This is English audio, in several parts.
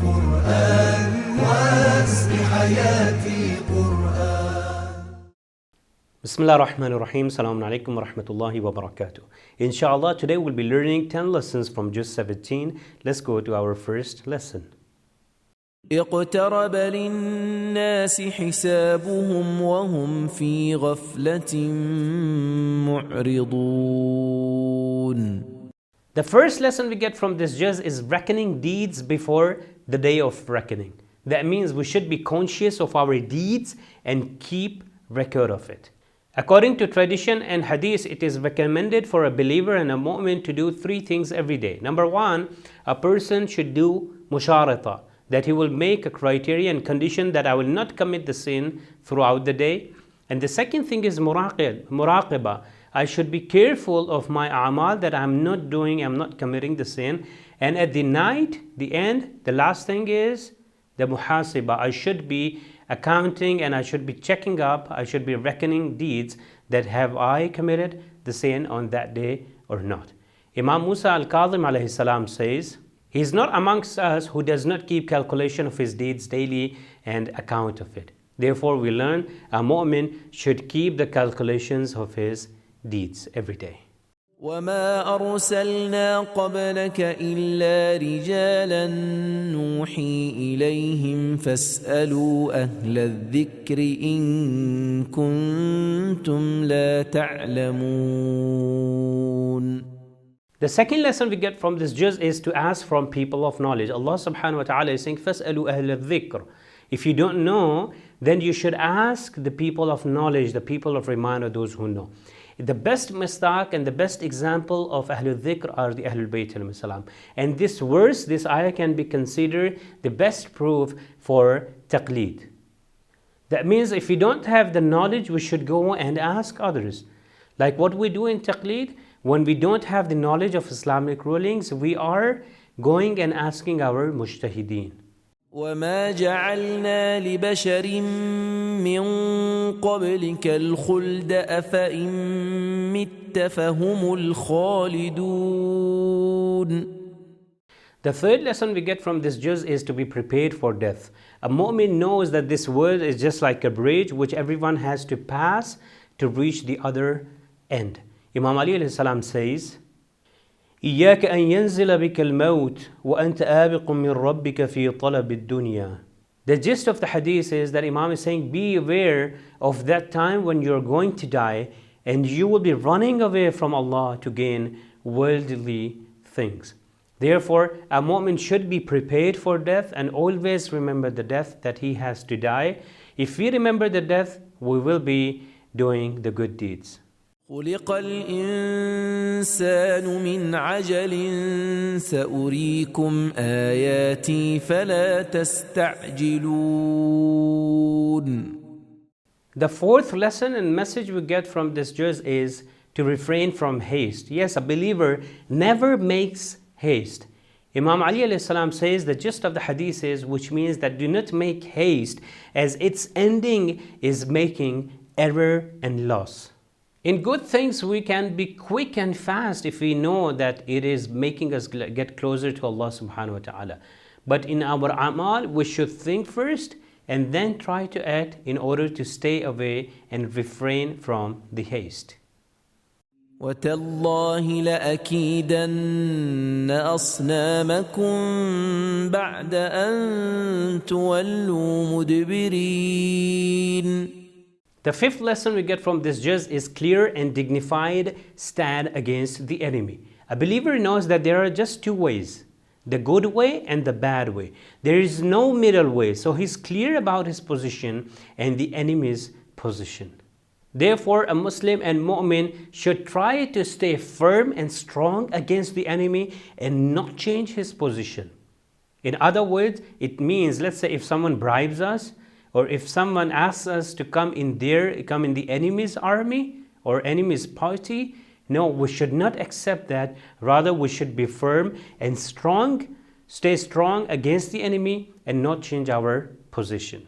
قرآن واسق حياتي قرآن. Bismillah ar-Rahman ar-Rahim. Assalamu alaikum wa rahmatullahi wa barakatuh. Inshallah, today we'll be learning 10 lessons from Juz 17. Let's go to our first lesson. اقترب للناس حسابهم وهم في غفلة معرضون. The first lesson we get from this juz is reckoning deeds before the day of reckoning. That means we should be conscious of our deeds and keep record of it. According to tradition and hadith, it is recommended for a believer and a mu'min to do 3 things every day. Number 1, a person should do musharata, that he will make a criteria and condition that I will not commit the sin throughout the day. And the second thing is muraqibah. I should be careful of my a'mal that I'm not committing the sin. And at the night, the end, the last thing is the muhasibah. I should be accounting and I should be checking up, I should be reckoning deeds that have I committed the sin on that day or not. Imam Musa al-Kadhim alayhi salam says, he is not amongst us who does not keep calculation of his deeds daily and account of it. Therefore we learn a mu'min should keep the calculations of his deeds every day. وما أرسلنا قبلك إلا رجالا نوحي إليهم فاسألوا أهل الذكر إن كنتم لا تعلمون. The second lesson we get from this juz is to ask from people of knowledge. Allah subhanahu wa ta'ala is saying, فاسألوا أهل الذكر. If you don't know, then you should ask the people of knowledge, the people of reminder, those who know. The best mistaq and the best example of Ahlul Dhikr are the Ahlul Bayt alayhi salam. And this verse, this ayah can be considered the best proof for taqleed. That means if we don't have the knowledge, we should go and ask others. Like what we do in taqleed, when we don't have the knowledge of Islamic rulings, we are going and asking our mujtahideen. وما جعلنا لبشر من قبلك الخلد أفإن مت فهم الخالدون. The third lesson we get from this juz is to be prepared for death. A mu'min knows that this world is just like a bridge which everyone has to pass to reach the other end. Imam Ali alayhi salam says, إياك أن ينزل بك الموت وأنت آبق من ربك في طلب الدنيا. The gist of the hadith is that Imam is saying, be aware of that time when you're going to die and you will be running away from Allah to gain worldly things. Therefore, a mu'min should be prepared for death and always remember the death that he has to die. If we remember the death, we will be doing the good deeds. خلق الإنسان من عجل سأريكم آياتي فلا تستعجلون. The fourth lesson and message we get from this juz is to refrain from haste. Yes, a believer never makes haste. Imam Ali alayhi salam says the gist of the hadith is, which means that do not make haste as its ending is making error and loss. In good things, we can be quick and fast if we know that it is making us get closer to Allah subhanahu wa ta'ala. But in our amal, we should think first and then try to act in order to stay away and refrain from the haste. وتالله لأكيدن أصنامكم بعد أن تولوا مدبرين. The fifth lesson we get from this juz is clear and dignified stand against the enemy. A believer knows that there are just 2 ways, the good way and the bad way. There is no middle way, so he's clear about his position and the enemy's position. Therefore, a Muslim and mu'min should try to stay firm and strong against the enemy and not change his position. In other words, it means, let's say if someone bribes us, or if someone asks us to come in the enemy's army or enemy's party, no, we should not accept that. Rather, we should be firm and strong, stay strong against the enemy and not change our position.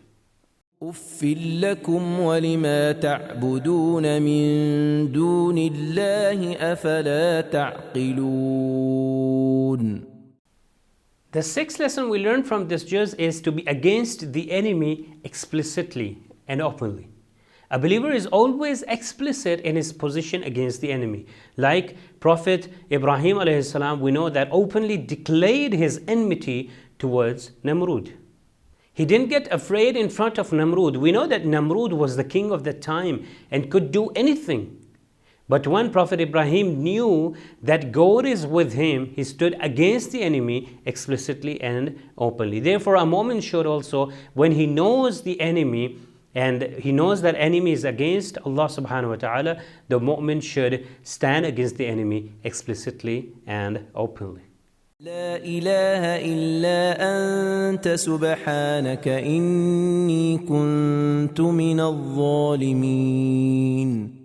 أُفٍّ لكم ولما تعبدون من دون الله أفلا تعقلون. The sixth lesson we learn from this juz is to be against the enemy explicitly and openly. A believer is always explicit in his position against the enemy. Like Prophet Ibrahim alayhi salam, we know that openly declared his enmity towards Namrud. He didn't get afraid in front of Namrud. We know that Namrud was the king of that time and could do anything. But when Prophet Ibrahim knew that God is with him, he stood against the enemy explicitly and openly. Therefore, a mu'min should also, when he knows the enemy and he knows that enemy is against Allah subhanahu wa ta'ala, the mu'min should stand against the enemy explicitly and openly. لا إله إلا أنت سبحانك إني كنت من الظالمين.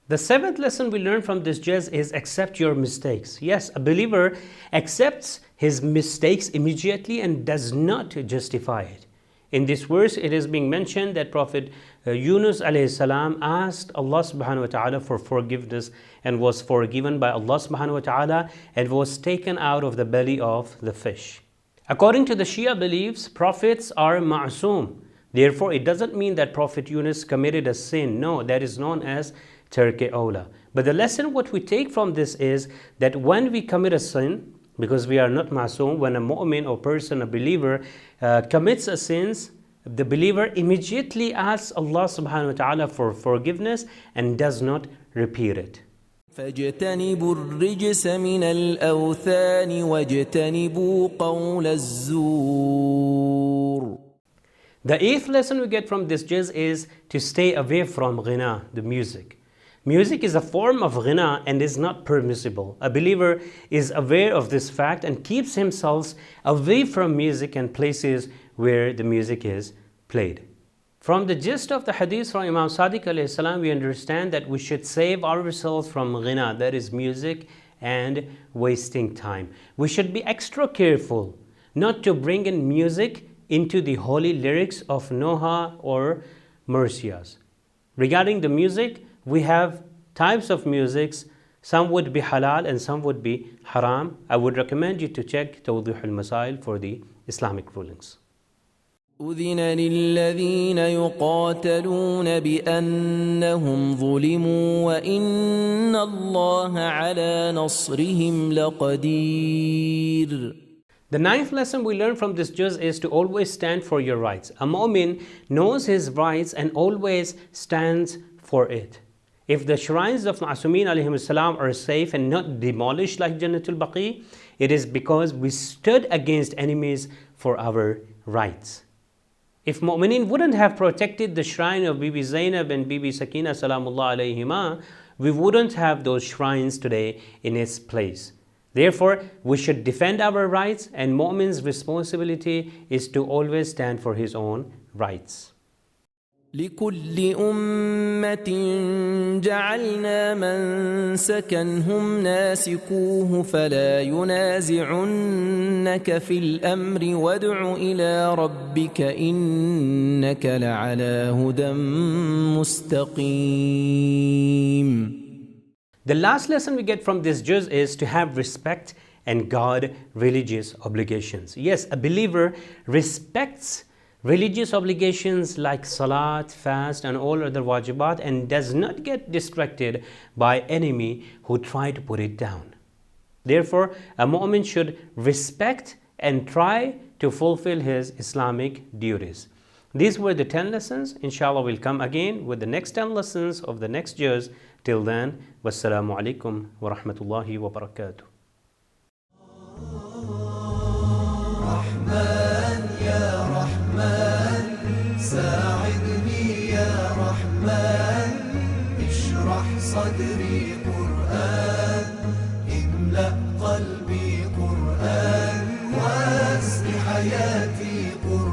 The seventh lesson we learn from this juz is accept your mistakes. Yes, a believer accepts his mistakes immediately and does not justify it. In this verse, it is being mentioned that Prophet Yunus alayhi salam asked Allah subhanahu wa ta'ala for forgiveness and was forgiven by Allah subhanahu wa ta'ala and was taken out of the belly of the fish. According to the Shia beliefs, prophets are ma'soom. Therefore, it doesn't mean that Prophet Yunus committed a sin. No, that is known as Tarke Awla. But the lesson what we take from this is that when we commit a sin, because we are not ma'soom, when a mu'min or person, a believer commits a sin, the believer immediately asks Allah subhanahu wa ta'ala for forgiveness and does not repeat it. فاجتنبوا الرجس من الأوثان واجتنبوا قول الزور. The eighth lesson we get from this juz is to stay away from ghina, the music. Music is a form of ghina and is not permissible. A believer is aware of this fact and keeps himself away from music and places where the music is played. From the gist of the hadith from Imam Sadiq alayhi salam, we understand that we should save ourselves from ghina, that is music and wasting time. We should be extra careful not to bring in music into the holy lyrics of Noha or Mursias. Regarding the music, we have types of musics. Some would be halal and some would be haram. I would recommend you to check Tawdih al-Masail for the Islamic rulings. أذن للذين يقاتلون بأنهم ظلموا وإن الله على نصرهم لقدير. The ninth lesson we learn from this juz is to always stand for your rights. A mu'min knows his rights and always stands for it. If the shrines of Ma'asumin alayhim salam are safe and not demolished like Jannatul Baqi, it is because we stood against enemies for our rights. If mu'mineen wouldn't have protected the shrine of Bibi Zainab and Bibi Sakina salamullah alayhima, we wouldn't have those shrines today in its place. Therefore, we should defend our rights, and mu'min's responsibility is to always stand for his own rights. لكل أمة جعلنا منسكا هم ناسكوه فلا ينازعنك في الأمر وادع إلى ربك إنك لعلى هدى مستقيم. The last lesson we get from this juz is to have respect and guard religious obligations. Yes, a believer respects religious obligations like salat, fast and all other wajibat and does not get distracted by enemy who try to put it down. Therefore, a mu'min should respect and try to fulfill his Islamic duties. These were the 10 lessons. Inshallah, we'll come again with the next 10 lessons of the next juz. Till then, wassalamu alaikum wa rahmatullahi wa barakatuh. رحمن يا رحمن ساعدني يا رحمن اشرح صدري قرآن املأ قلبي قرآن واسق حياتي قرآن